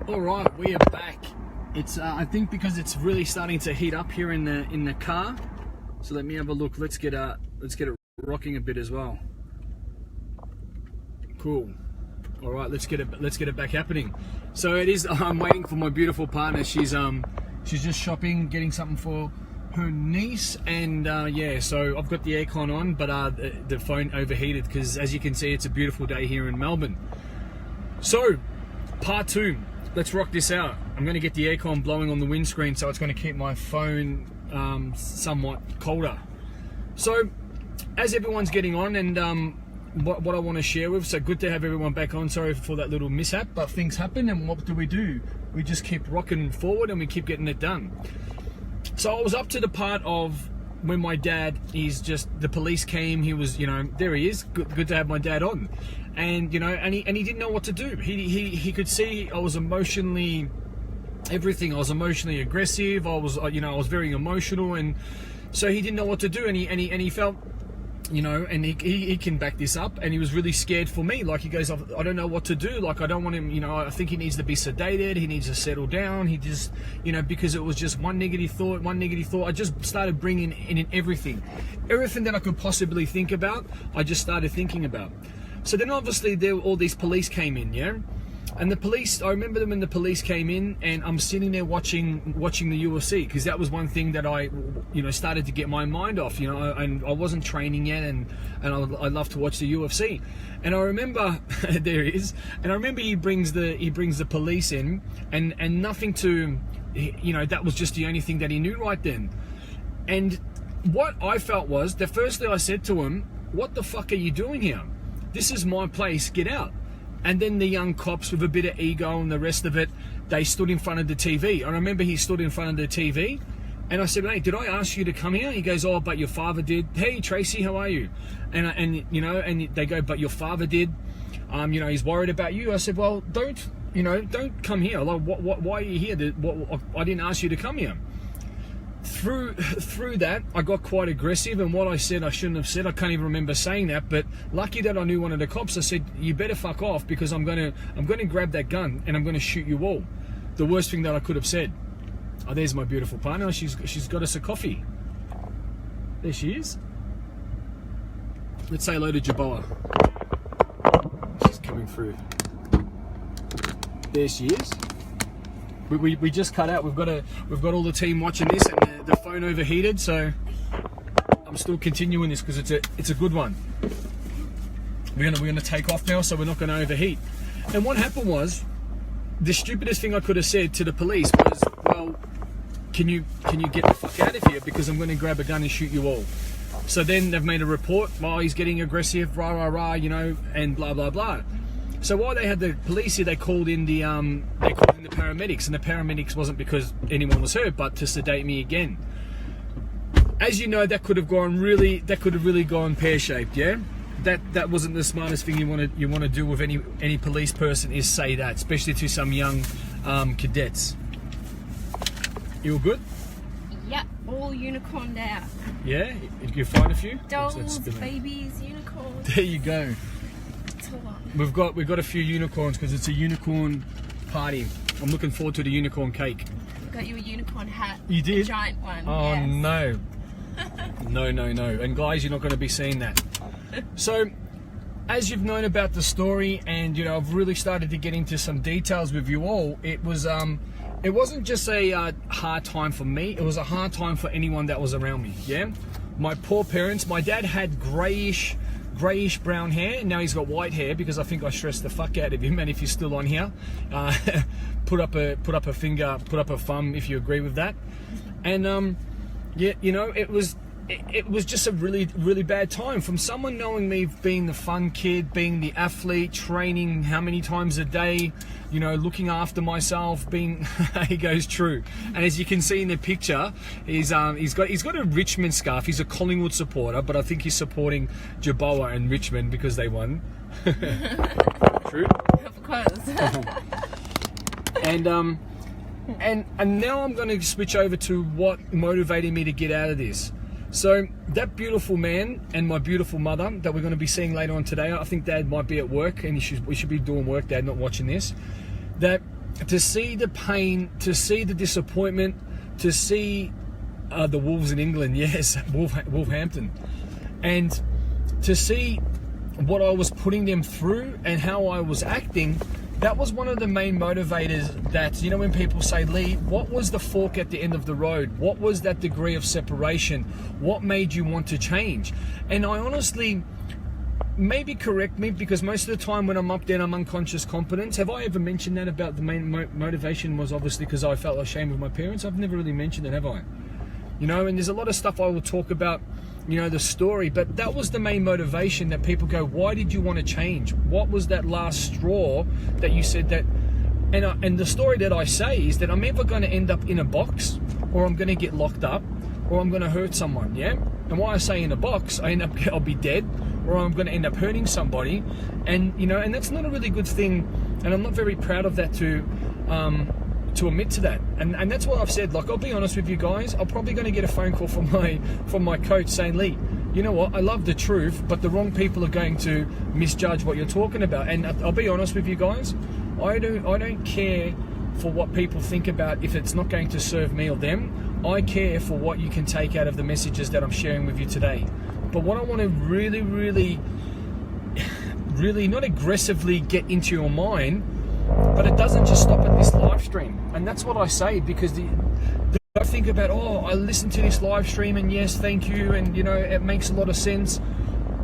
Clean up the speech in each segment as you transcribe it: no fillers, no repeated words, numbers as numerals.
All right, we are back. It's I think because it's really starting to heat up here in the car. So let me have a look. Let's get it rocking a bit as well. Cool. All right, let's get it back happening. So it is. I'm waiting for my beautiful partner. She's just shopping, getting something for her niece, and yeah. So I've got the aircon on, but the phone overheated because, as you can see, it's a beautiful day here in Melbourne. So part 2. Let's rock this out. I'm going to get the aircon blowing on the windscreen, so it's going to keep my phone somewhat colder. So as everyone's getting on, and what I want to share with, so good to have everyone back on. Sorry for that little mishap, but things happen, and what do? We just keep rocking forward and we keep getting it done. So I was up to the part of when my dad the police came. He was, there he is. Good to have my dad on. And and he didn't know what to do. He could see I was emotionally everything. I was emotionally aggressive. I was very emotional, and so he didn't know what to do. And he felt, and he can back this up. And he was really scared for me. Like, he goes, I don't know what to do. Like, I don't want him. I think he needs to be sedated. He needs to settle down. He just, because it was just one negative thought. I just started bringing in everything that I could possibly think about. I just started thinking about. So then obviously all these police came in, yeah? And the police, I remember them when the police came in, and I'm sitting there watching the UFC, because that was one thing that I, started to get my mind off, and I wasn't training yet, and I love to watch the UFC. And I remember, there he is, and I remember he brings the police in, and nothing to, that was just the only thing that he knew right then. And what I felt was, that firstly I said to him, what the fuck are you doing here? This is my place, get out. And then the young cops, with a bit of ego and the rest of it, they stood in front of the TV. I remember he stood in front of the TV, and I said, hey, did I ask you to come here? He goes, oh, but your father did. Hey, Tracy, how are you? And they go, but your father did. He's worried about you. I said, well, don't come here. Like, why are you here? I didn't ask you to come here. Through that, I got quite aggressive, and what I said I shouldn't have said. I can't even remember saying that, but lucky that I knew one of the cops. I said, you better fuck off, because I'm gonna grab that gun and I'm gonna shoot you all. The worst thing that I could have said. Oh, there's my beautiful partner. She's got us a coffee. There she is. Let's say hello to Jaboa. She's coming through. There she is. We just cut out. We've got all the team watching this, and the phone overheated. So I'm still continuing this because it's a good one. We're gonna take off now, so we're not gonna overheat. And what happened was, the stupidest thing I could have said to the police was, well, can you get the fuck out of here, because I'm gonna grab a gun and shoot you all. So then they've made a report. Oh, he's getting aggressive, rah rah rah, and blah blah blah. So while they had the police here, they called in the paramedics, and the paramedics wasn't because anyone was hurt, but to sedate me again. As you know, that could have really gone pear-shaped, yeah? That wasn't the smartest thing you want to do with any police person, is say that, especially to some young cadets. You all good? Yep, all unicorned out. Yeah? Did you find a few? Dolls, babies, unicorns. There you go. We've got a few unicorns because it's a unicorn party. I'm looking forward to the unicorn cake. I got you a unicorn hat. You did? A giant one. Oh, yes. no. No. And guys, you're not going to be seeing that. So, as you've known about the story, and I've really started to get into some details with you all, it wasn't just a hard time for me, it was a hard time for anyone that was around me, yeah? My poor parents. My dad had greyish brown hair, and now he's got white hair because I think I stressed the fuck out of him. And if you're still on here, put up a finger, put up a thumb if you agree with that. And yeah, it was just a really, really bad time. From someone knowing me being the fun kid, being the athlete, training how many times a day, looking after myself, being he goes true. And as you can see in the picture, he's got a Richmond scarf. He's a Collingwood supporter, but I think he's supporting Jaboa and Richmond because they won. True? Of course. And now I'm going to switch over to what motivated me to get out of this. So that beautiful man and my beautiful mother that we're going to be seeing later on today, I think Dad might be at work, and we should be doing work, Dad, not watching this. That to see the pain, to see the disappointment, to see the Wolves in England, yes, Wolverhampton, and to see what I was putting them through and how I was acting, that was one of the main motivators. That, you know, when people say, Lee, what was the fork at the end of the road? What was that degree of separation? What made you want to change? And I honestly, maybe correct me, because most of the time when I'm up there, I'm unconscious competence. Have I ever mentioned that about the main motivation was obviously because I felt ashamed of my parents? I've never really mentioned it, have I? You know, and there's a lot of stuff I will talk about, you know, the story, but that was the main motivation, that people go, why did you want to change? What was that last straw that you said that? And the story that I say is that I'm either going to end up in a box, or I'm going to get locked up, or I'm going to hurt someone, yeah? And why I say in a box, I'll be dead, or I'm going to end up hurting somebody. And, you know, and that's not a really good thing, and I'm not very proud of that to admit to that. And that's why I've said, like, I'll be honest with you guys, I'm probably going to get a phone call from my coach saying, Lee, you know what, I love the truth, but the wrong people are going to misjudge what you're talking about. And I'll be honest with you guys, I don't care for what people think about if it's not going to serve me or them. I care for what you can take out of the messages that I'm sharing with you today. But what I want to really, really, really not aggressively get into your mind, but it doesn't just stop at this live stream. And that's what I say, because I think about, oh, I listened to this live stream and yes, thank you, and you know, it makes a lot of sense.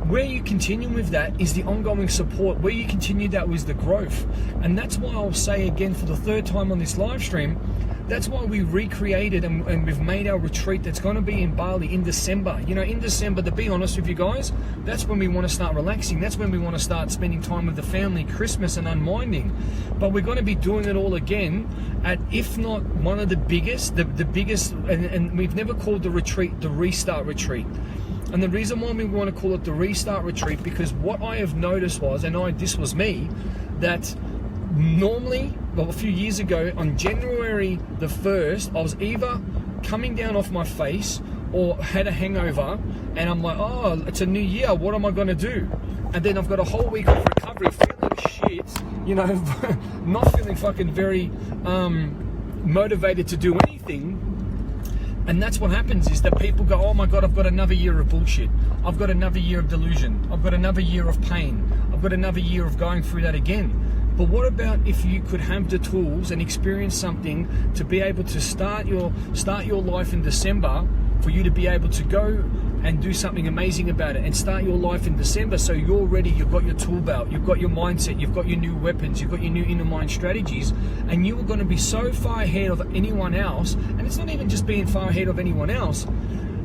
Where you continue with that is the ongoing support. Where you continue that was the growth. And that's why I'll say again for the third time on this live stream, that's why we recreated and we've made our retreat that's going to be in Bali in December. You know, in December, to be honest with you guys, that's when we want to start relaxing. That's when we want to start spending time with the family, Christmas and unwinding. But we're going to be doing it all again at, if not one of the biggest, the biggest, and we've never called the retreat the Restart Retreat. And the reason why we want to call it the Restart Retreat, because what I have noticed was, this was me, that normally, well, a few years ago, on January the 1st, I was either coming down off my face or had a hangover, and I'm like, oh, it's a new year, what am I going to do? And then I've got a whole week of recovery, feeling shit, you know, not feeling fucking very motivated to do anything. And that's what happens, is that people go, oh my God, I've got another year of bullshit. I've got another year of delusion. I've got another year of pain. I've got another year of going through that again. But what about if you could have the tools and experience something to be able to start your life in December, for you to be able to go and do something amazing about it and start your life in December, so you're ready, you've got your tool belt, you've got your mindset, you've got your new weapons, you've got your new inner mind strategies, and you are going to be so far ahead of anyone else. And it's not even just being far ahead of anyone else.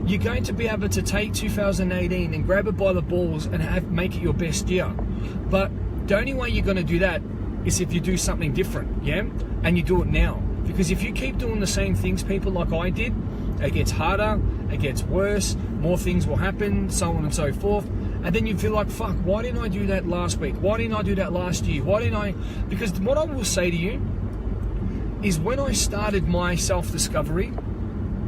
You're going to be able to take 2018 and grab it by the balls and make it your best year. But the only way you're going to do that is if you do something different, yeah? And you do it now. Because if you keep doing the same things, people, like I did, it gets harder, it gets worse, more things will happen, so on and so forth. And then you feel like, fuck, why didn't I do that last week? Why didn't I do that last year? Why didn't I? Because what I will say to you is, when I started my self-discovery,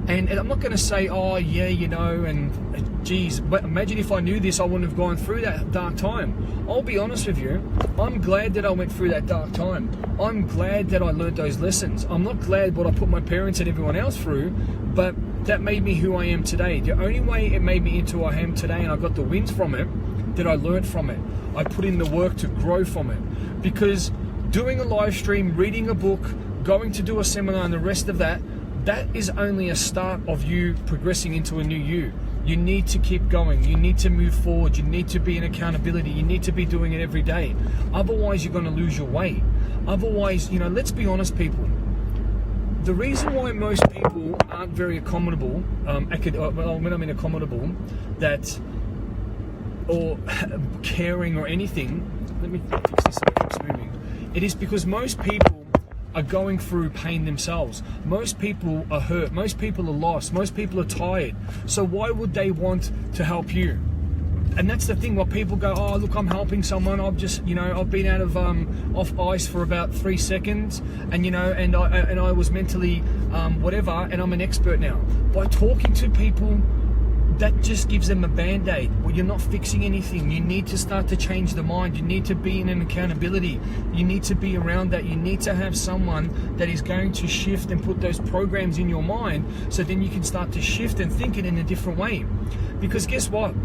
and I'm not going to say, oh yeah, you know, and geez, but imagine if I knew this, I wouldn't have gone through that dark time. I'll be honest with you, I'm glad that I went through that dark time. I'm glad that I learned those lessons. I'm not glad what I put my parents and everyone else through, but that made me who I am today. The only way it made me into who I am today, and I got the wins from it, that I learned from it. I put in the work to grow from it. Because doing a live stream, reading a book, going to do a seminar, and the rest of that, that is only a start of you progressing into a new you. You need to keep going. You need to move forward. You need to be in accountability. You need to be doing it every day. Otherwise, you're going to lose your way. Otherwise, you know, let's be honest, people. The reason why most people aren't very accommodable, when I mean accommodable, or caring or anything, let me fix this so it keeps moving. It is because most people are going through pain themselves. Most people are hurt. Most people are lost. Most people are tired. So why would they want to help you? And that's the thing. What people go, oh look, I'm helping someone. I've just, you know, I've been out of off ice for about 3 seconds, and you know, and I was mentally whatever, and I'm an expert now. By talking to people that just gives them a band-aid. Well, you're not fixing anything. You need to start to change the mind. You need to be in an accountability. You need to be around that. You need to have someone that is going to shift and put those programs in your mind, so then you can start to shift and think it in a different way. Because guess what?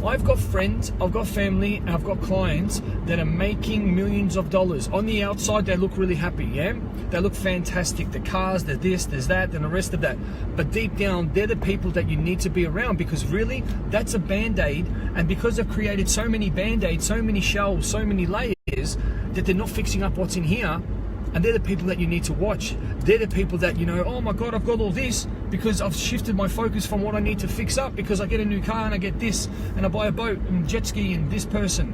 I've got friends, I've got family, and I've got clients that are making millions of dollars. On the outside, they look really happy, yeah? They look fantastic. The cars, the this, there's that, and the rest of that. But deep down, they're the people that you need to be around, because really, that's a band-aid. And because they've created so many band-aids, so many shells, so many layers, that they're not fixing up what's in here. And they're the people that you need to watch. They're the people that, you know, oh my God, I've got all this because I've shifted my focus from what I need to fix up, because I get a new car and I get this, and I buy a boat and jet ski and this person.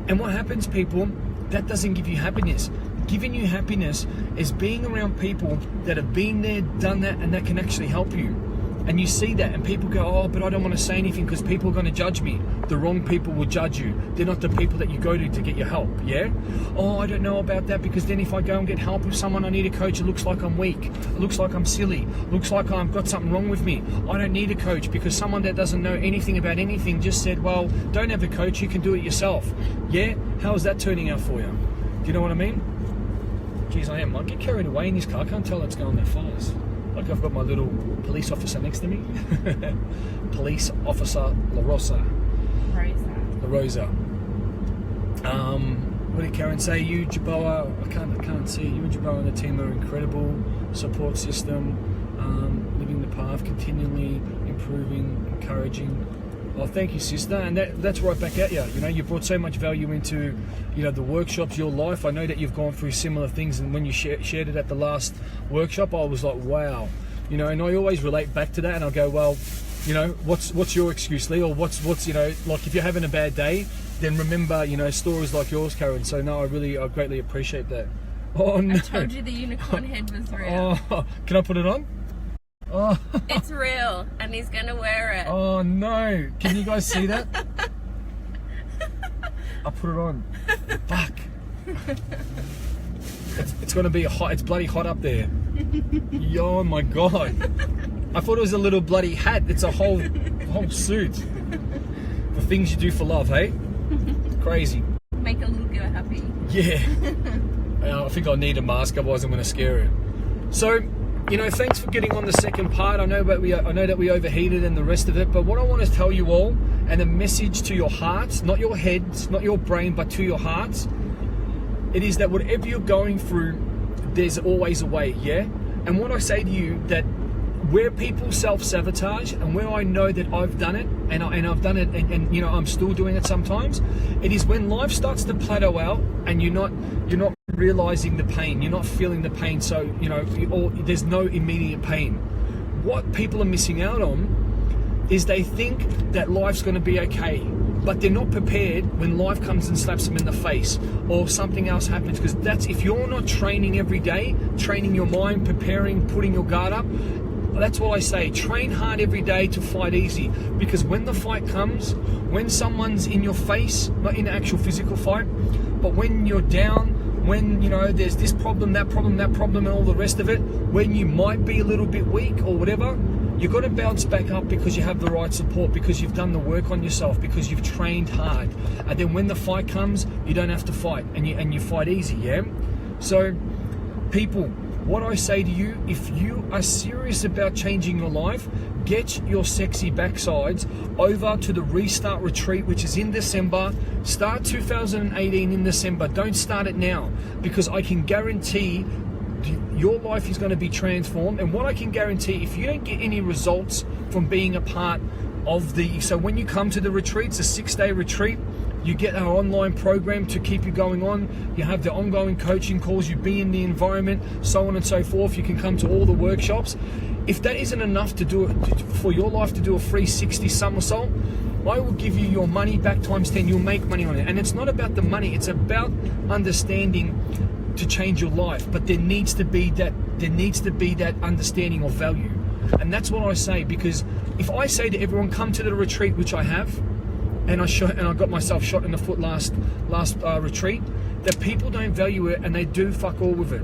And what happens, people, that doesn't give you happiness. Giving you happiness is being around people that have been there, done that, and that can actually help you. And you see that, and people go, oh, but I don't want to say anything because people are going to judge me. The wrong people will judge you. They're not the people that you go to get your help, yeah? Oh, I don't know about that, because then if I go and get help with someone I need a coach, it looks like I'm weak. It looks like I'm silly. It looks like I've got something wrong with me. I don't need a coach, because someone that doesn't know anything about anything just said, well, don't have a coach, you can do it yourself. Yeah? How is that turning out for you? Do you know what I mean? Geez, I might get carried away in this car. I can't tell it's going that fast. Like, I've got my little police officer next to me. Police Officer La Rosa. La Rosa. What did Karen say? You, Jaboa, I can't see. You and Jaboa and the team are incredible. Support system. Living the path, continually improving, encouraging. Well, thank you, sister. And that's right back at you. You know, you brought so much value into, you know, the workshops, your life. I know that you've gone through similar things, and when you shared it at the last workshop, I was like, wow. You know, and I always relate back to that, and I'll go, well, you know, what's your excuse, Lee? Or what's you know, like, if you're having a bad day, then remember, you know, stories like yours, Karen. So no, I greatly appreciate that. Oh no! I told you the unicorn head was real. Oh, can I put it on? Oh. It's real, and he's gonna wear it. Oh no! Can you guys see that? I put it on. Fuck. It's gonna be hot. It's bloody hot up there. Oh my God! I thought it was a little bloody hat. It's a whole suit. The things you do for love, hey? Crazy. Make a little girl happy. Yeah. I think I need a mask, otherwise I'm gonna scare her. So, you know, thanks for getting on the second part. I know that we overheated and the rest of it, but what I want to tell you all, and a message to your hearts, not your heads, not your brain, but to your hearts, it is that whatever you're going through, there's always a way, yeah? And what I say to you, that where people self-sabotage, and where I know that I've done it, and I've done it, and you know, I'm still doing it sometimes, it is when life starts to plateau out and you're not realizing the pain, you're not feeling the pain, so, you know, or there's no immediate pain. What people are missing out on is they think that life's going to be okay, but they're not prepared when life comes and slaps them in the face, or something else happens. Because that's, if you're not training every day, training your mind, preparing, putting your guard up, that's what I say. Train hard every day to fight easy, because when the fight comes, when someone's in your face, not in an actual physical fight, but when you're down, when, you know, there's this problem, that problem, and all the rest of it, when you might be a little bit weak or whatever, you've got to bounce back up, because you have the right support, because you've done the work on yourself, because you've trained hard. And then when the fight comes, you don't have to fight, and you fight easy, yeah? So, people, what I say to you, if you are serious about changing your life, get your sexy backsides over to the Restart Retreat, which is in December. Start 2018 in December. Don't start it now, because I can guarantee your life is going to be transformed. And what I can guarantee, if you don't get any results from being a part of so when you come to the retreat, it's a 6-day retreat. You get our online program to keep you going on. You have the ongoing coaching calls. You be in the environment, so on and so forth. You can come to all the workshops. If that isn't enough to do it for your life, to do a 360 somersault, I will give you your money back times 10. You'll make money on it. And it's not about the money. It's about understanding to change your life. But there needs to be that understanding of value. And that's what I say, because if I say to everyone, come to the retreat, which I have, and I got myself shot in the foot last retreat, that people don't value it, and they do fuck all with it.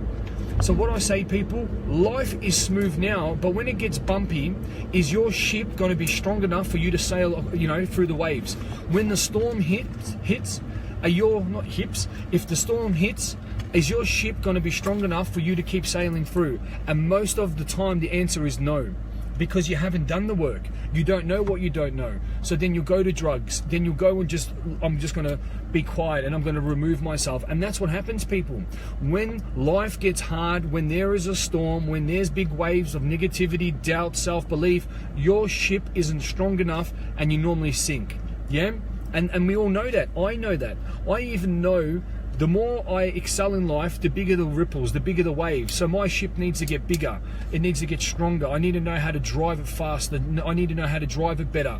So what I say, people, life is smooth now, but when it gets bumpy, is your ship going to be strong enough for you to sail, you know, through the waves? When the storm hits, are your, not hips, if the storm hits, is your ship going to be strong enough for you to keep sailing through? And most of the time, the answer is no. Because you haven't done the work. You don't know what you don't know. So then you'll go to drugs. Then you'll go and I'm just going to be quiet and I'm going to remove myself. And that's what happens, people. When life gets hard, when there is a storm, when there's big waves of negativity, doubt, self-belief, your ship isn't strong enough and you normally sink. Yeah? And we all know that. I know that. I even know the more I excel in life, the bigger the ripples, the bigger the waves. So my ship needs to get bigger. It needs to get stronger. I need to know how to drive it faster. I need to know how to drive it better.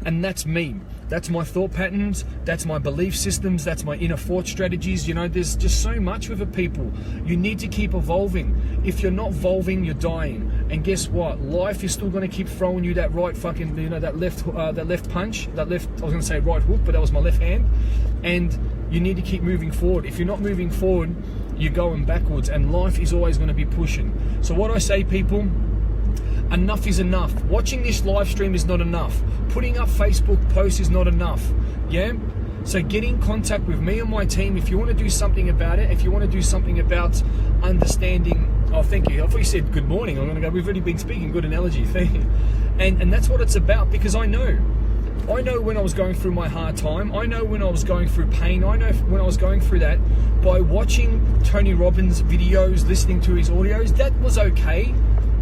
And that's me. That's my thought patterns. That's my belief systems. That's my inner thought strategies. You know, there's just so much with it, people. You need to keep evolving. If you're not evolving, you're dying. And guess what? Life is still going to keep throwing you that right fucking, you know, that left punch, that left, I was going to say right hook, but that was my left hand. And you need to keep moving forward. If you're not moving forward, you're going backwards, and life is always going to be pushing. So what I say, people, enough is enough. Watching this live stream is not enough. Putting up Facebook posts is not enough. Yeah? So get in contact with me and my team if you want to do something about it, if you want to do something about understanding. Oh, thank you. I thought you said good morning. I'm going to go, we've already been speaking. Good analogy. Thank you. And that's what it's about, because I know when I was going through my hard time. I know when I was going through pain. I know when I was going through that. By watching Tony Robbins' videos, listening to his audios, that was okay.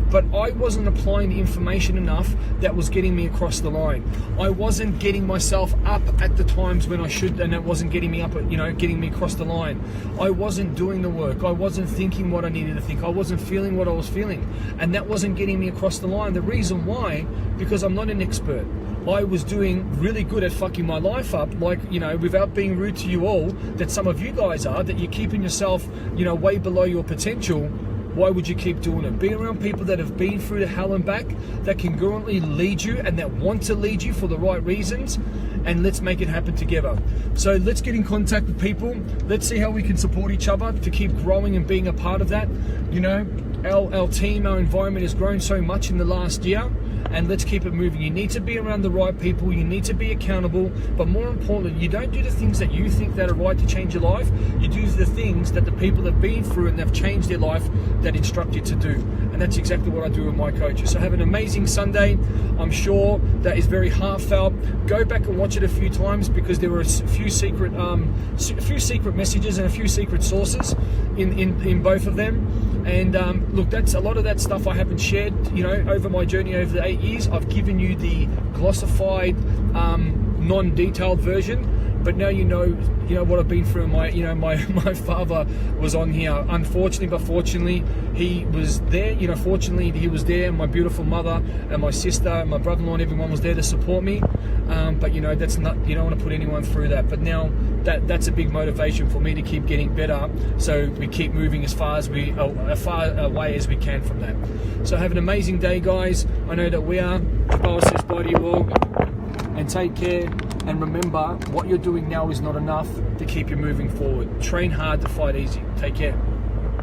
But I wasn't applying the information enough that was getting me across the line. I wasn't getting myself up at the times when I should, and that wasn't getting me up, you know, getting me across the line. I wasn't doing the work. I wasn't thinking what I needed to think. I wasn't feeling what I was feeling. And that wasn't getting me across the line. The reason why, because I'm not an expert. I was doing really good at fucking my life up, like, you know, without being rude to you all, that some of you guys are, that you're keeping yourself, you know, way below your potential. Why would you keep doing it? Be around people that have been through the hell and back, that can currently lead you and that want to lead you for the right reasons, and let's make it happen together. So let's get in contact with people. Let's see how we can support each other to keep growing and being a part of that. You know, our team, our environment has grown so much in the last year, and let's keep it moving. You need to be around the right people. You need to be accountable. But more importantly, you don't do the things that you think that are right to change your life. You do the things that the people have been through and they've changed their life that instruct you to do. And that's exactly what I do with my coaches. So have an amazing Sunday. I'm sure that is very heartfelt. Go back and watch it a few times, because there were a few secret messages and a few secret sources in both of them. And look, that's a lot of that stuff I haven't shared, you know, over my journey over the 8 years. I've given you the glossified, non-detailed version. But now you know what I've been through. My father was on here. Unfortunately, but fortunately, he was there. You know, fortunately, he was there. My beautiful mother and my sister and my brother-in-law and everyone was there to support me. But you know, that's not. You don't want to put anyone through that. But now that's a big motivation for me to keep getting better. So we keep moving as far away as we can from that. So have an amazing day, guys. I know that we are. Boa says bye to you all. And take care, and remember, what you're doing now is not enough to keep you moving forward. Train hard to fight easy. Take care.